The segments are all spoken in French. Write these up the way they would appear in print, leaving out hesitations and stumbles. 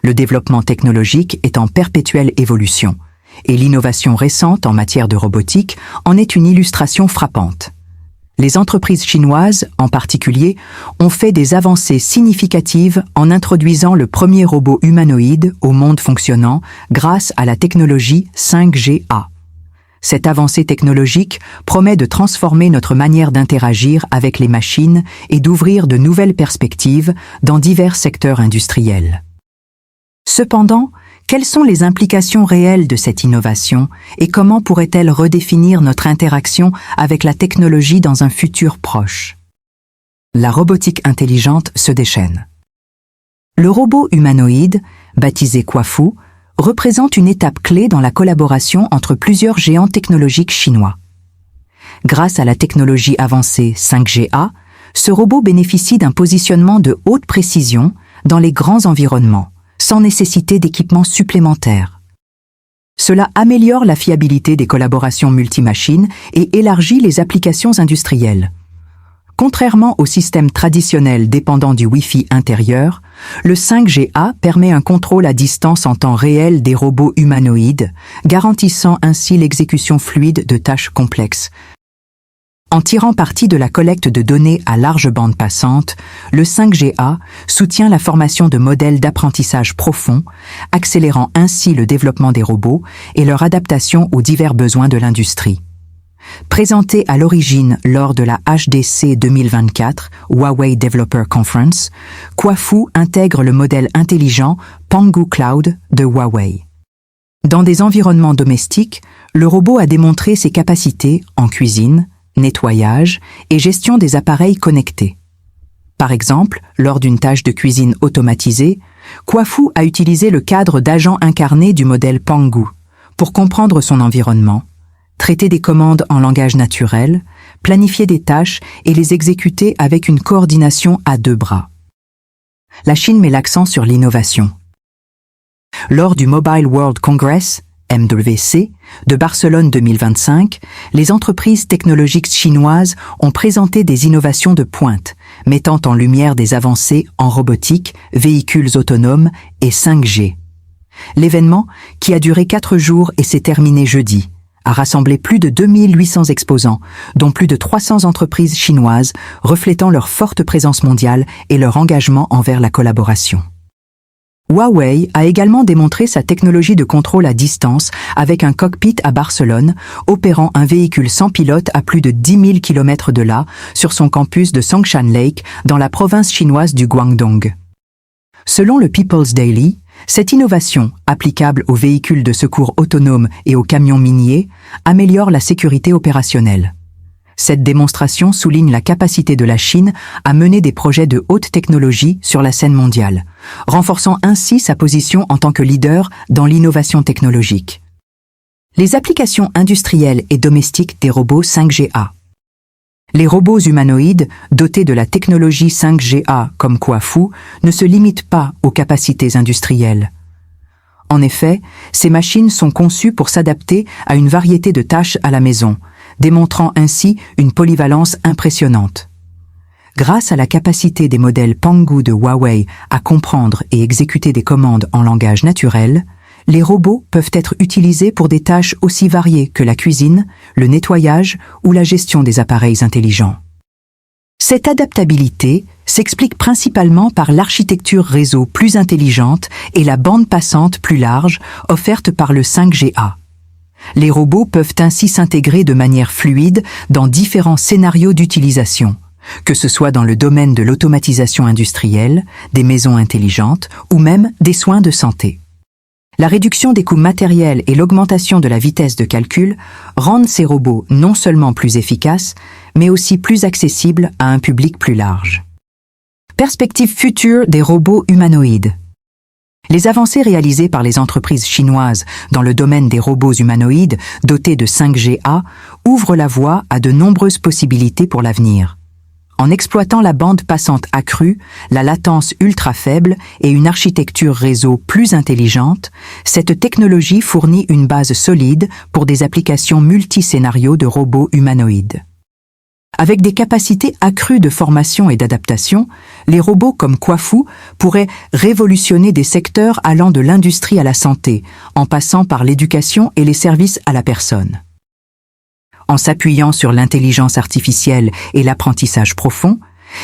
le développement technologique est en perpétuelle évolution, et l'innovation récente en matière de robotique en est une illustration frappante. Les entreprises chinoises, en particulier, ont fait des avancées significatives en introduisant le premier robot humanoïde au monde fonctionnant grâce à la technologie 5Ga. Cette avancée technologique promet de transformer notre manière d'interagir avec les machines et d'ouvrir de nouvelles perspectives dans divers secteurs industriels. Cependant, quelles sont les implications réelles de cette innovation et comment pourrait-elle redéfinir notre interaction avec la technologie dans un futur proche? La robotique intelligente se déchaîne. Le robot humanoïde, baptisé Kuafu, représente une étape clé dans la collaboration entre plusieurs géants technologiques chinois. Grâce à la technologie avancée 5Ga, ce robot bénéficie d'un positionnement de haute précision dans les grands environnements, sans nécessité d'équipements supplémentaires. Cela améliore la fiabilité des collaborations multimachines et élargit les applications industrielles. Contrairement au système traditionnel dépendant du Wi-Fi intérieur, le 5Ga permet un contrôle à distance en temps réel des robots humanoïdes, garantissant ainsi l'exécution fluide de tâches complexes. En tirant parti de la collecte de données à large bande passante, le 5Ga soutient la formation de modèles d'apprentissage profond, accélérant ainsi le développement des robots et leur adaptation aux divers besoins de l'industrie. Présenté à l'origine lors de la HDC 2024, Huawei Developer Conference, Kuafu intègre le modèle intelligent Pangu Cloud de Huawei. Dans des environnements domestiques, le robot a démontré ses capacités en cuisine, nettoyage et gestion des appareils connectés. Par exemple, lors d'une tâche de cuisine automatisée, Kuafu a utilisé le cadre d'agent incarné du modèle Pangu pour comprendre son environnement, traiter des commandes en langage naturel, planifier des tâches et les exécuter avec une coordination à deux bras. La Chine met l'accent sur l'innovation. Lors du Mobile World Congress, MWC, de Barcelone 2025, les entreprises technologiques chinoises ont présenté des innovations de pointe, mettant en lumière des avancées en robotique, véhicules autonomes et 5G. L'événement, qui a duré 4 jours et s'est terminé jeudi, a rassemblé plus de 2800 exposants, dont plus de 300 entreprises chinoises, reflétant leur forte présence mondiale et leur engagement envers la collaboration. Huawei a également démontré sa technologie de contrôle à distance avec un cockpit à Barcelone, opérant un véhicule sans pilote à plus de 10 000 km de là, sur son campus de Songshan Lake, dans la province chinoise du Guangdong. Selon le People's Daily, cette innovation, applicable aux véhicules de secours autonomes et aux camions miniers, améliore la sécurité opérationnelle. Cette démonstration souligne la capacité de la Chine à mener des projets de haute technologie sur la scène mondiale, renforçant ainsi sa position en tant que leader dans l'innovation technologique. Les applications industrielles et domestiques des robots 5Ga. Les robots humanoïdes, dotés de la technologie 5Ga comme Kuafu, ne se limitent pas aux capacités industrielles. En effet, ces machines sont conçues pour s'adapter à une variété de tâches à la maison, démontrant ainsi une polyvalence impressionnante. Grâce à la capacité des modèles Pangu de Huawei à comprendre et exécuter des commandes en langage naturel, les robots peuvent être utilisés pour des tâches aussi variées que la cuisine, le nettoyage ou la gestion des appareils intelligents. Cette adaptabilité s'explique principalement par l'architecture réseau plus intelligente et la bande passante plus large offerte par le 5Ga. Les robots peuvent ainsi s'intégrer de manière fluide dans différents scénarios d'utilisation, que ce soit dans le domaine de l'automatisation industrielle, des maisons intelligentes ou même des soins de santé. La réduction des coûts matériels et l'augmentation de la vitesse de calcul rendent ces robots non seulement plus efficaces, mais aussi plus accessibles à un public plus large. Perspective future des robots humanoïdes. Les avancées réalisées par les entreprises chinoises dans le domaine des robots humanoïdes dotés de 5Ga ouvrent la voie à de nombreuses possibilités pour l'avenir. En exploitant la bande passante accrue, la latence ultra faible et une architecture réseau plus intelligente, cette technologie fournit une base solide pour des applications multiscénarios de robots humanoïdes. Avec des capacités accrues de formation et d'adaptation, les robots comme Coiffou pourraient révolutionner des secteurs allant de l'industrie à la santé, en passant par l'éducation et les services à la personne. En s'appuyant sur l'intelligence artificielle et l'apprentissage profond,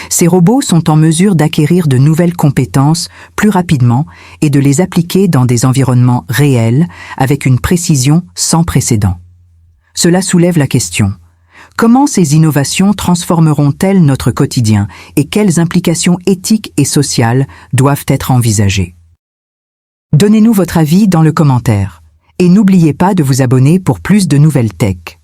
ces robots sont en mesure d'acquérir de nouvelles compétences plus rapidement et de les appliquer dans des environnements réels avec une précision sans précédent. Cela soulève la question: comment ces innovations transformeront-elles notre quotidien et quelles implications éthiques et sociales doivent être envisagées? Donnez-nous votre avis dans le commentaire et n'oubliez pas de vous abonner pour plus de nouvelles tech.